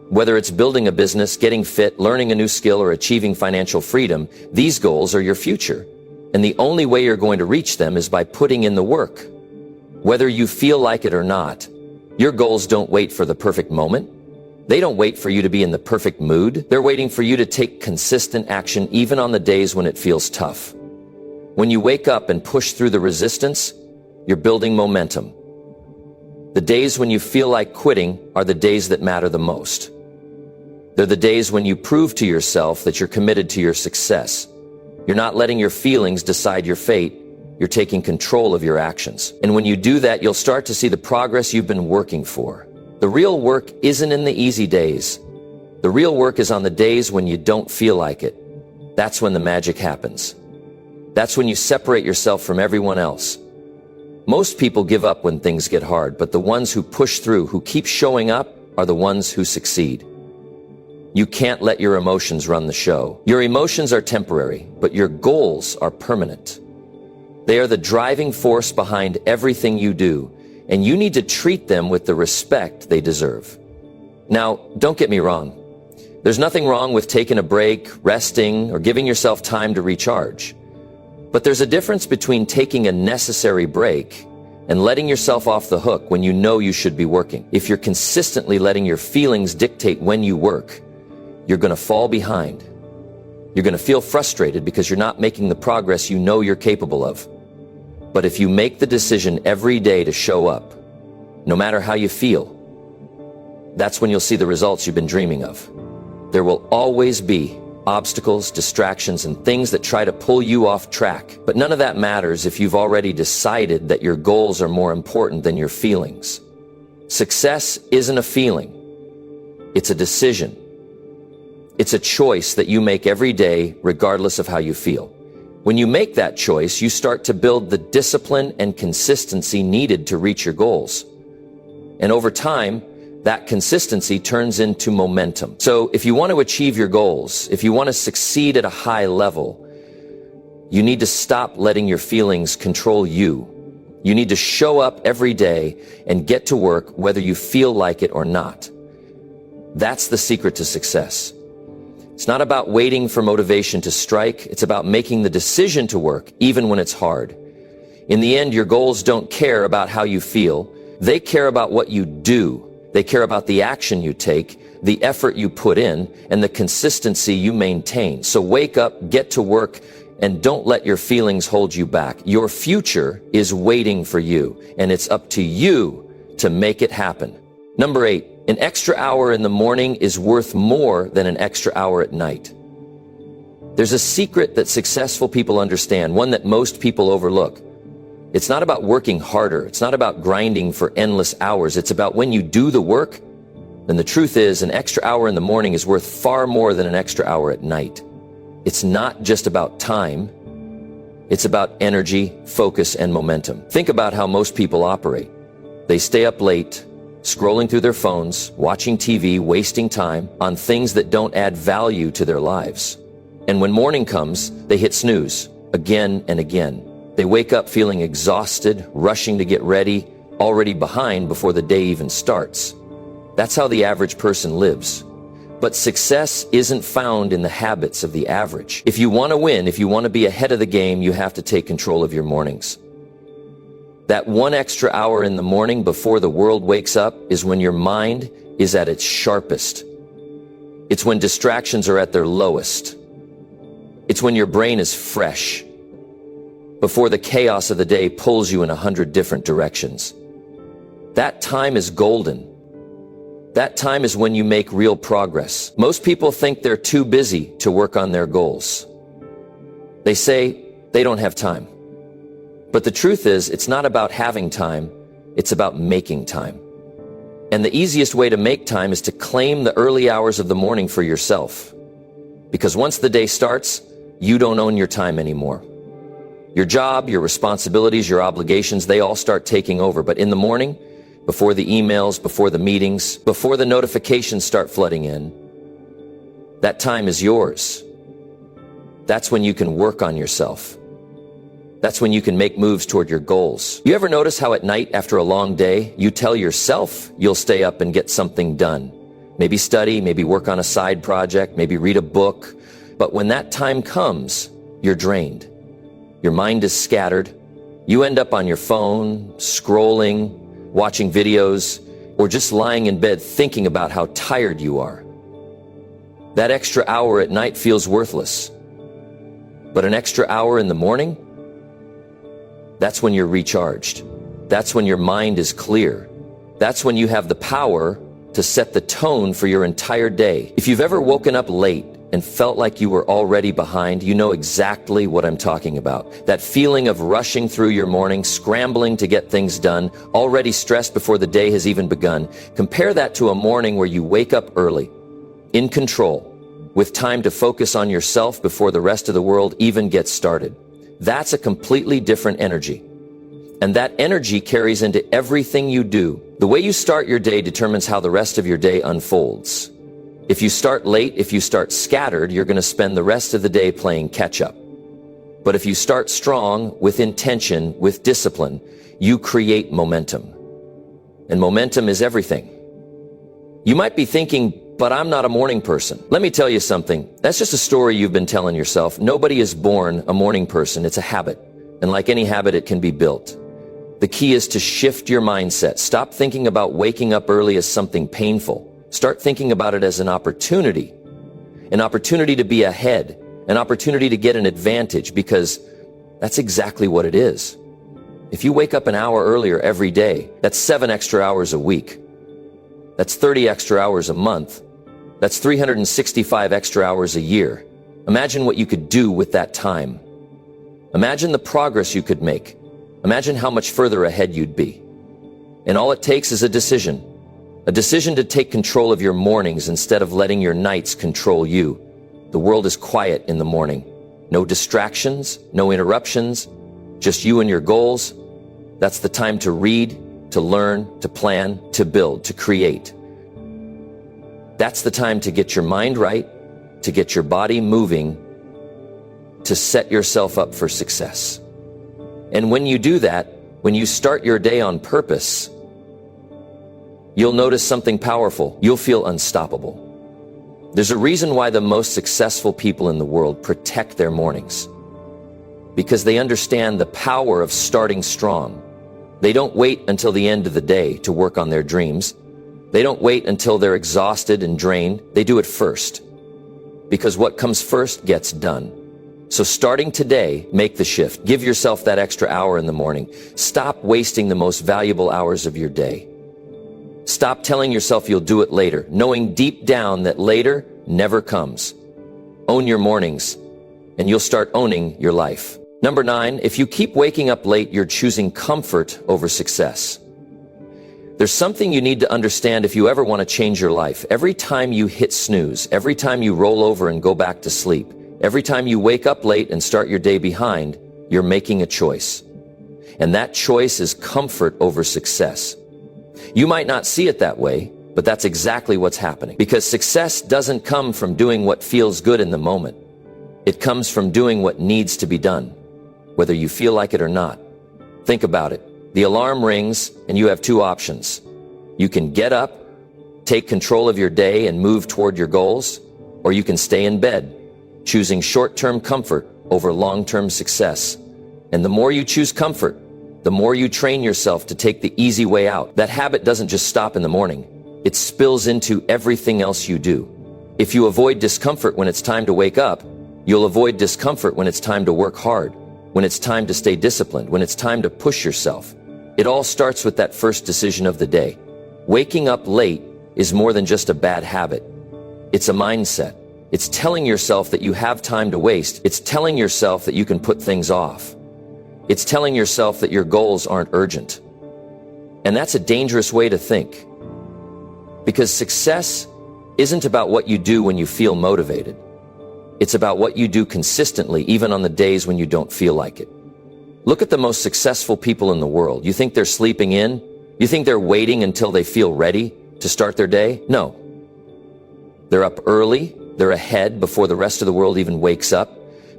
Whether it's building a business, getting fit, learning a new skill, or achieving financial freedom, these goals are your future. And the only way you're going to reach them is by putting in the work. Whether you feel like it or not, your goals don't wait for the perfect moment. They don't wait for you to be in the perfect mood. They're waiting for you to take consistent action even on the days when it feels tough. When you wake up and push through the resistance, you're building momentum. The days when you feel like quitting are the days that matter the most. They're the days when you prove to yourself that you're committed to your success. You're not letting your feelings decide your fate. You're taking control of your actions. And when you do that, you'll start to see the progress you've been working for. The real work isn't in the easy days. The real work is on the days when you don't feel like it. That's when the magic happens. That's when you separate yourself from everyone else. Most people give up when things get hard, but the ones who push through, who keep showing up, are the ones who succeed. You can't let your emotions run the show. Your emotions are temporary, but your goals are permanent. They are the driving force behind everything you do, and you need to treat them with the respect they deserve. Now, don't get me wrong. There's nothing wrong with taking a break, resting, or giving yourself time to recharge. But there's a difference between taking a necessary break and letting yourself off the hook when you know you should be working. If you're consistently letting your feelings dictate when you work, you're going to fall behind. You're going to feel frustrated because you're not making the progress you know you're capable of. But if you make the decision every day to show up, no matter how you feel, that's when you'll see the results you've been dreaming of. There will always be obstacles, distractions, and things that try to pull you off track. But none of that matters if you've already decided that your goals are more important than your feelings. Success isn't a feeling. It's a decision. It's a choice that you make every day, regardless of how you feel. When you make that choice, you start to build the discipline and consistency needed to reach your goals. And over time, that consistency turns into momentum. So if you want to achieve your goals, if you want to succeed at a high level, you need to stop letting your feelings control you. You need to show up every day and get to work whether you feel like it or not. That's the secret to success. It's not about waiting for motivation to strike. It's about making the decision to work, even when it's hard. In the end, your goals don't care about how you feel. They care about what you do. They care about the action you take, the effort you put in, and the consistency you maintain. So wake up, get to work, and don't let your feelings hold you back. Your future is waiting for you, and it's up to you to make it happen. Number 8. An extra hour in the morning is worth more than an extra hour at night. There's a secret that successful people understand, one that most people overlook. It's not about working harder. It's not about grinding for endless hours. It's about when you do the work, then the truth is an extra hour in the morning is worth far more than an extra hour at night. It's not just about time. It's about energy, focus, and momentum. Think about how most people operate. They stay up late, scrolling through their phones, watching TV, wasting time on things that don't add value to their lives. And when morning comes, they hit snooze again and again. They wake up feeling exhausted, rushing to get ready, already behind before the day even starts. That's how the average person lives. But success isn't found in the habits of the average. If you want to win, if you want to be ahead of the game, you have to take control of your mornings. That 1 extra hour in the morning before the world wakes up is when your mind is at its sharpest. It's when distractions are at their lowest. It's when your brain is fresh, before the chaos of the day pulls you in 100 different directions. That time is golden. That time is when you make real progress. Most people think they're too busy to work on their goals. They say they don't have time. But the truth is, it's not about having time, it's about making time. And the easiest way to make time is to claim the early hours of the morning for yourself. Because once the day starts, you don't own your time anymore. Your job, your responsibilities, your obligations, they all start taking over. But in the morning, before the emails, before the meetings, before the notifications start flooding in, that time is yours. That's when you can work on yourself. That's when you can make moves toward your goals. You ever notice how at night after a long day, you tell yourself you'll stay up and get something done? Maybe study, maybe work on a side project, maybe read a book. But when that time comes, you're drained. Your mind is scattered. You end up on your phone, scrolling, watching videos, or just lying in bed thinking about how tired you are. That extra hour at night feels worthless. But an extra hour in the morning, that's when you're recharged. That's when your mind is clear. That's when you have the power to set the tone for your entire day. If you've ever woken up late and felt like you were already behind, you know exactly what I'm talking about. That feeling of rushing through your morning, scrambling to get things done, already stressed before the day has even begun. Compare that to a morning where you wake up early, in control, with time to focus on yourself before the rest of the world even gets started. That's a completely different energy. And that energy carries into everything you do. The way you start your day determines how the rest of your day unfolds. If you start late, if you start scattered, you're going to spend the rest of the day playing catch up. But if you start strong, with intention, with discipline, you create momentum. And momentum is everything. You might be thinking, but I'm not a morning person. Let me tell you something. That's just a story you've been telling yourself. Nobody is born a morning person. It's a habit. And like any habit, it can be built. The key is to shift your mindset. Stop thinking about waking up early as something painful. Start thinking about it as an opportunity to be ahead, an opportunity to get an advantage, because that's exactly what it is. If you wake up an hour earlier every day, that's 7 extra hours a week. That's 30 extra hours a month. That's 365 extra hours a year. Imagine what you could do with that time. Imagine the progress you could make. Imagine how much further ahead you'd be. And all it takes is a decision to take control of your mornings instead of letting your nights control you. The world is quiet in the morning. No distractions, no interruptions, just you and your goals. That's the time to read, to learn, to plan, to build, to create. That's the time to get your mind right, to get your body moving, to set yourself up for success. And when you do that, when you start your day on purpose, you'll notice something powerful. You'll feel unstoppable. There's a reason why the most successful people in the world protect their mornings. Because they understand the power of starting strong. They don't wait until the end of the day to work on their dreams. They don't wait until they're exhausted and drained. They do it first. Because what comes first gets done. So starting today, make the shift. Give yourself that extra hour in the morning. Stop wasting the most valuable hours of your day. Stop telling yourself you'll do it later, knowing deep down that later never comes. Own your mornings, and you'll start owning your life. Number 9, if you keep waking up late, you're choosing comfort over success. There's something you need to understand if you ever want to change your life. Every time you hit snooze, every time you roll over and go back to sleep, every time you wake up late and start your day behind, you're making a choice. And that choice is comfort over success. You might not see it that way, but that's exactly what's happening. Because success doesn't come from doing what feels good in the moment. It comes from doing what needs to be done, whether you feel like it or not. Think about it. The alarm rings and you have 2 options. You can get up take control of your day and move toward your goals, or you can stay in bed, choosing short-term comfort over long-term success. And the more you choose comfort, the more you train yourself to take the easy way out. That habit doesn't just stop in the morning. It spills into everything else you do. If you avoid discomfort when it's time to wake up, you'll avoid discomfort when it's time to work hard, when it's time to stay disciplined, when it's time to push yourself. It all starts with that first decision of the day. Waking up late is more than just a bad habit. It's a mindset. It's telling yourself that you have time to waste. It's telling yourself that you can put things off. It's telling yourself that your goals aren't urgent. And that's a dangerous way to think. Because success isn't about what you do when you feel motivated. It's about what you do consistently, even on the days when you don't feel like it. Look at the most successful people in the world. You think they're sleeping in? You think they're waiting until they feel ready to start their day? No. They're up early. They're ahead before the rest of the world even wakes up,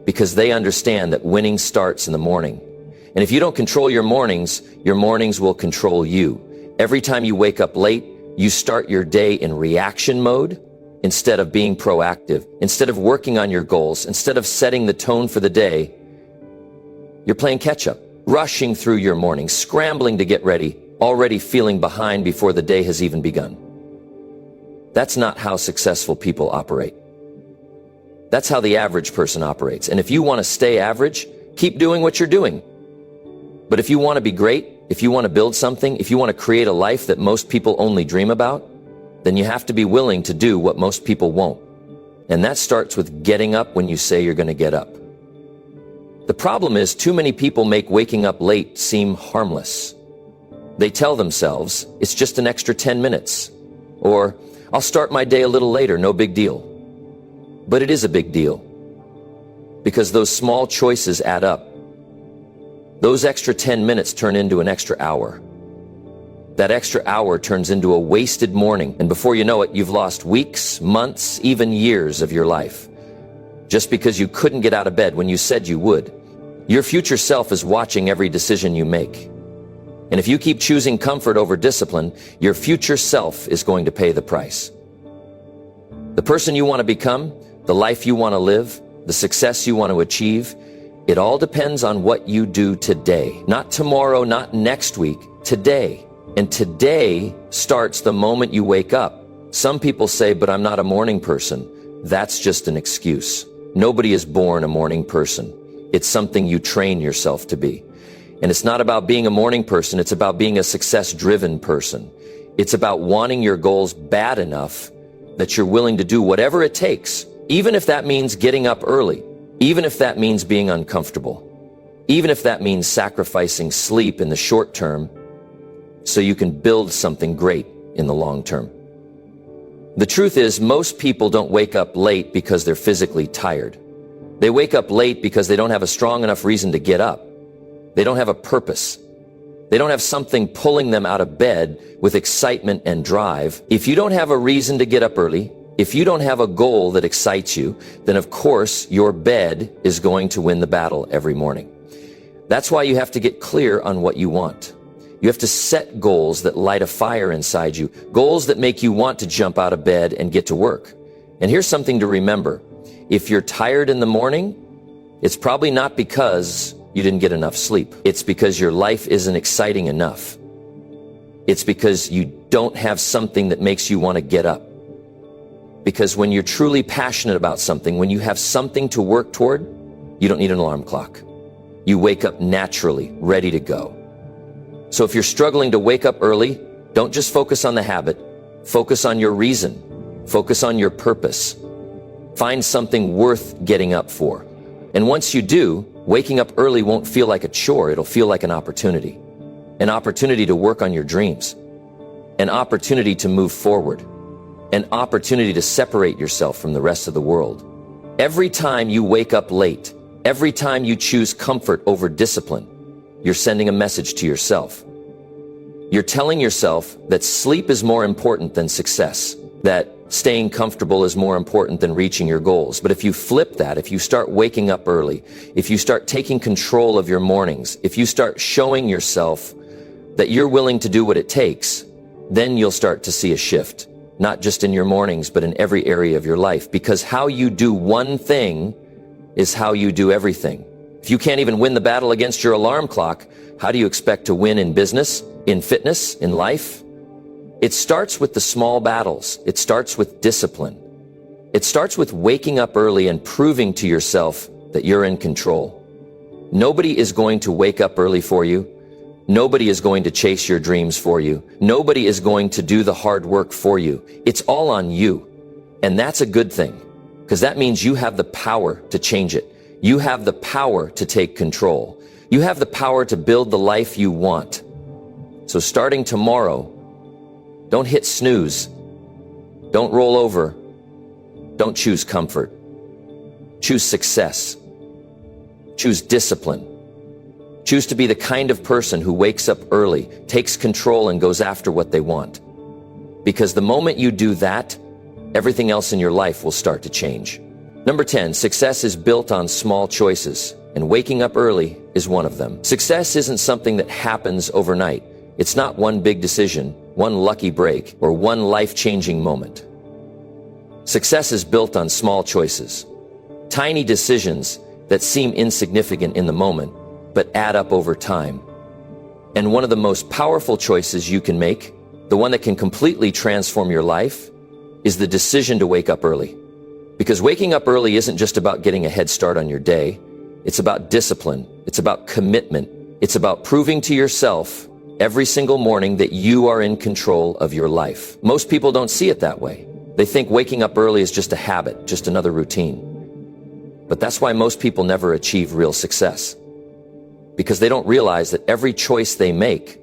because they understand that winning starts in the morning. And if you don't control your mornings will control you. Every time you wake up late, you start your day in reaction mode instead of being proactive, instead of working on your goals, instead of setting the tone for the day. You're playing catch up, rushing through your morning, scrambling to get ready, already feeling behind before the day has even begun. That's not how successful people operate. That's how the average person operates. And if you want to stay average, keep doing what you're doing. But if you want to be great, if you want to build something, if you want to create a life that most people only dream about, then you have to be willing to do what most people won't. And that starts with getting up when you say you're going to get up. The problem is, too many people make waking up late seem harmless. They tell themselves, it's just an extra 10 minutes. Or, I'll start my day a little later, no big deal. But it is a big deal. Because those small choices add up. Those extra 10 minutes turn into an extra hour. That extra hour turns into a wasted morning, and before you know it, you've lost weeks, months, even years of your life. Just because you couldn't get out of bed when you said you would. Your future self is watching every decision you make. And if you keep choosing comfort over discipline, your future self is going to pay the price. The person you want to become, the life you want to live, the success you want to achieve, it all depends on what you do today. Not tomorrow, not next week, today. And today starts the moment you wake up. Some people say, but I'm not a morning person. That's just an excuse. Nobody is born a morning person. It's something you train yourself to be. And it's not about being a morning person, it's about being a success-driven person. It's about wanting your goals bad enough that you're willing to do whatever it takes, even if that means getting up early, even if that means being uncomfortable, even if that means sacrificing sleep in the short term so you can build something great in the long term. The truth is, most people don't wake up late because they're physically tired. They wake up late because they don't have a strong enough reason to get up. They don't have a purpose. They don't have something pulling them out of bed with excitement and drive. If you don't have a reason to get up early, if you don't have a goal that excites you, then of course your bed is going to win the battle every morning. That's why you have to get clear on what you want. You have to set goals that light a fire inside you, goals that make you want to jump out of bed and get to work. And here's something to remember. If you're tired in the morning, it's probably not because you didn't get enough sleep. It's because your life isn't exciting enough. It's because you don't have something that makes you want to get up. Because when you're truly passionate about something, when you have something to work toward, you don't need an alarm clock. You wake up naturally, ready to go. So if you're struggling to wake up early, don't just focus on the habit. Focus on your reason. Focus on your purpose. Find something worth getting up for. And once you do, waking up early won't feel like a chore. It'll feel like an opportunity to work on your dreams, an opportunity to move forward, an opportunity to separate yourself from the rest of the world. Every time you wake up late, every time you choose comfort over discipline, you're sending a message to yourself. You're telling yourself that sleep is more important than success, that staying comfortable is more important than reaching your goals. But if you flip that, if you start waking up early, if you start taking control of your mornings, if you start showing yourself that you're willing to do what it takes, then you'll start to see a shift. not just in your mornings, but in every area of your life. Because how you do one thing is how you do everything. If you can't even win the battle against your alarm clock, how do you expect to win in business, in fitness, in life? It starts with the small battles. It starts with discipline. It starts with waking up early and proving to yourself that you're in control. Nobody is going to wake up early for you. Nobody is going to chase your dreams for you. Nobody is going to do the hard work for you. It's all on you. And that's a good thing, because that means you have the power to change it. You have the power to take control. You have the power to build the life you want. So starting tomorrow, don't hit snooze. Don't roll over. Don't choose comfort. Choose success. Choose discipline. Choose to be the kind of person who wakes up early, takes control, and goes after what they want. Because the moment you do that, everything else in your life will start to change. Number 10, success is built on small choices, and waking up early is one of them. Success isn't something that happens overnight. It's not one big decision, one lucky break, or one life-changing moment. Success is built on small choices, tiny decisions that seem insignificant in the moment, but add up over time. And one of the most powerful choices you can make, the one that can completely transform your life, is the decision to wake up early. Because waking up early isn't just about getting a head start on your day. It's about discipline. It's about commitment. It's about proving to yourself every single morning that you are in control of your life. Most people don't see it that way. They think waking up early is just a habit, just another routine. But that's why most people never achieve real success. Because they don't realize that every choice they make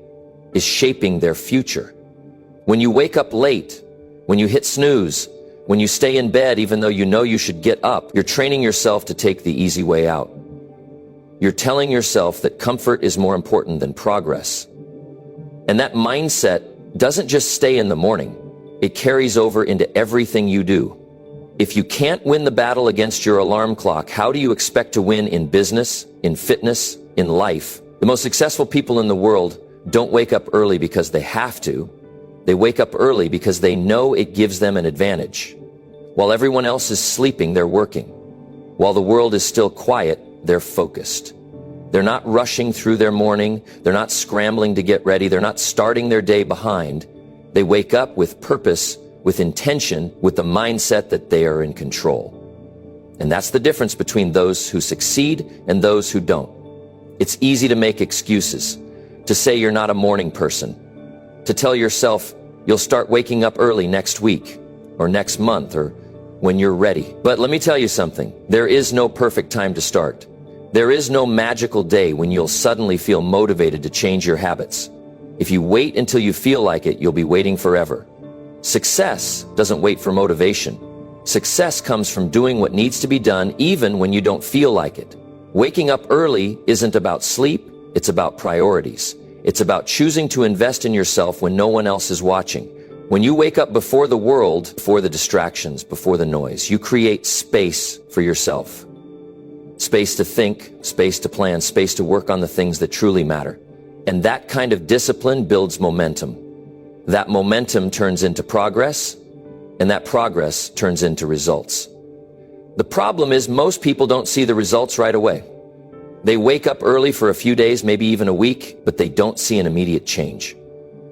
is shaping their future. When you wake up late, when you hit snooze, when you stay in bed even though you know you should get up, you're training yourself to take the easy way out. You're telling yourself that comfort is more important than progress. And that mindset doesn't just stay in the morning. It carries over into everything you do. If you can't win the battle against your alarm clock, how do you expect to win in business, in fitness, in life? The most successful people in the world don't wake up early because they have to. They wake up early because they know it gives them an advantage. While everyone else is sleeping, they're working. While the world is still quiet, they're focused. They're not rushing through their morning. They're not scrambling to get ready. They're not starting their day behind. They wake up with purpose, with intention, with the mindset that they are in control. And that's the difference between those who succeed and those who don't. It's easy to make excuses, to say you're not a morning person, to tell yourself you'll start waking up early next week or next month or when you're ready. But let me tell you something. There is no perfect time to start. There is no magical day when you'll suddenly feel motivated to change your habits. If you wait until you feel like it, you'll be waiting forever. Success doesn't wait for motivation. Success comes from doing what needs to be done even when you don't feel like it. Waking up early isn't about sleep, it's about priorities. It's about choosing to invest in yourself when no one else is watching. When you wake up before the world, before the distractions, before the noise, you create space for yourself. Space to think, space to plan, space to work on the things that truly matter. And that kind of discipline builds momentum. That momentum turns into progress, and that progress turns into results. The problem is most people don't see the results right away. They wake up early for a few days, maybe even a week, but they don't see an immediate change.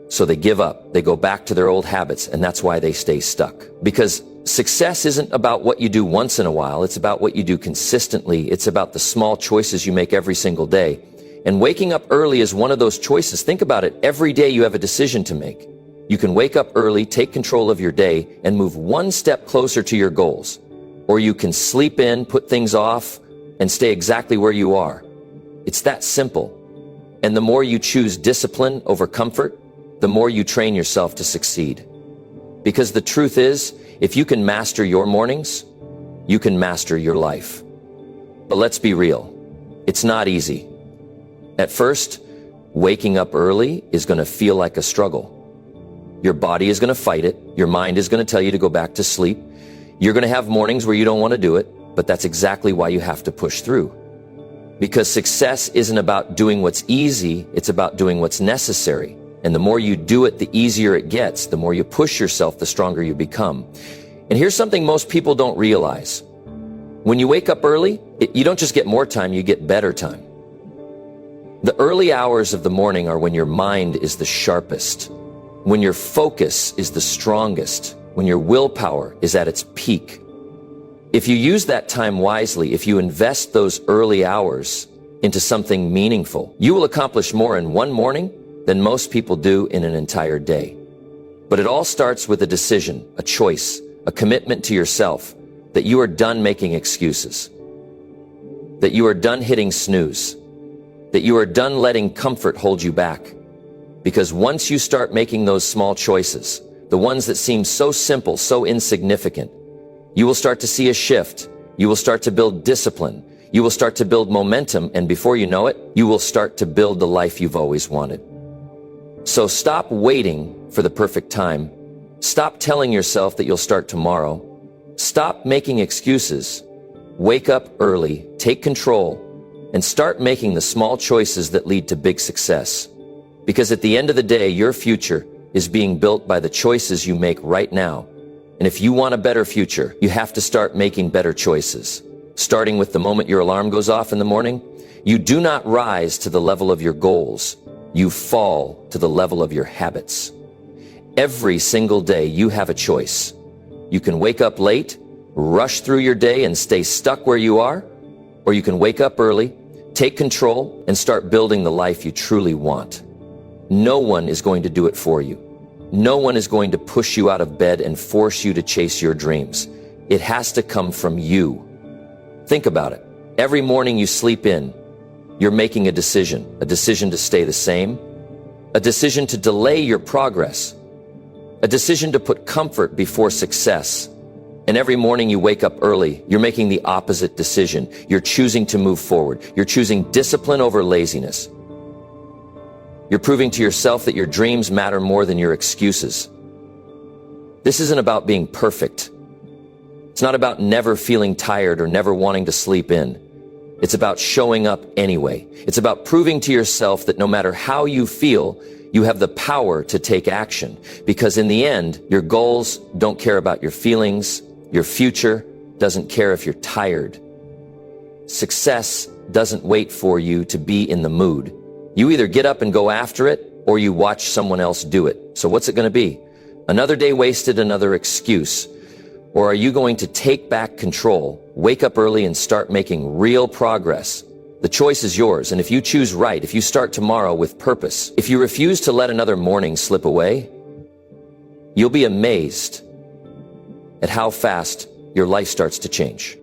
So they give up, they go back to their old habits, and that's why they stay stuck. Because success isn't about what you do once in a while, it's about what you do consistently, it's about the small choices you make every single day. And waking up early is one of those choices. Think about it, every day you have a decision to make. You can wake up early, take control of your day, and move one step closer to your goals. Or you can sleep in, put things off, and stay exactly where you are. It's that simple. And the more you choose discipline over comfort, the more you train yourself to succeed. Because the truth is, if you can master your mornings, you can master your life. But let's be real, it's not easy. At first, waking up early is going to feel like a struggle. Your body is going to fight it. Your mind is going to tell you to go back to sleep. You're going to have mornings where you don't want to do it, but that's exactly why you have to push through. Because success isn't about doing what's easy, it's about doing what's necessary. And the more you do it, the easier it gets. The more you push yourself, the stronger you become. And here's something most people don't realize. When you wake up early, you don't just get more time, you get better time. The early hours of the morning are when your mind is the sharpest, when your focus is the strongest, when your willpower is at its peak. If you use that time wisely, if you invest those early hours into something meaningful, you will accomplish more in one morning than most people do in an entire day. But it all starts with a decision, a choice, a commitment to yourself that you are done making excuses, that you are done hitting snooze, that you are done letting comfort hold you back. Because once you start making those small choices, the ones that seem so simple, so insignificant, you will start to see a shift. You will start to build discipline. You will start to build momentum. And before you know it, you will start to build the life you've always wanted. So stop waiting for the perfect time. Stop telling yourself that you'll start tomorrow. Stop making excuses. Wake up early, take control, and start making the small choices that lead to big success. Because at the end of the day, your future is being built by the choices you make right now. And if you want a better future, you have to start making better choices. Starting with the moment your alarm goes off in the morning, you do not rise to the level of your goals. You fall to the level of your habits. Every single day, you have a choice. You can wake up late, rush through your day and stay stuck where you are, or you can wake up early, take control, and start building the life you truly want. No one is going to do it for you. No one is going to push you out of bed and force you to chase your dreams. It has to come from you. Think about it. Every morning you sleep in, you're making a decision to stay the same, a decision to delay your progress, a decision to put comfort before success. And every morning you wake up early, you're making the opposite decision. You're choosing to move forward. You're choosing discipline over laziness. You're proving to yourself that your dreams matter more than your excuses. This isn't about being perfect. It's not about never feeling tired or never wanting to sleep in. It's about showing up anyway. It's about proving to yourself that no matter how you feel, you have the power to take action. Because in the end, your goals don't care about your feelings. Your future doesn't care if you're tired. Success doesn't wait for you to be in the mood. You either get up and go after it, or you watch someone else do it. So what's it going to be? Another day wasted, another excuse? Or are you going to take back control, wake up early and start making real progress? The choice is yours, and if you choose right, if you start tomorrow with purpose, if you refuse to let another morning slip away, you'll be amazed at how fast your life starts to change.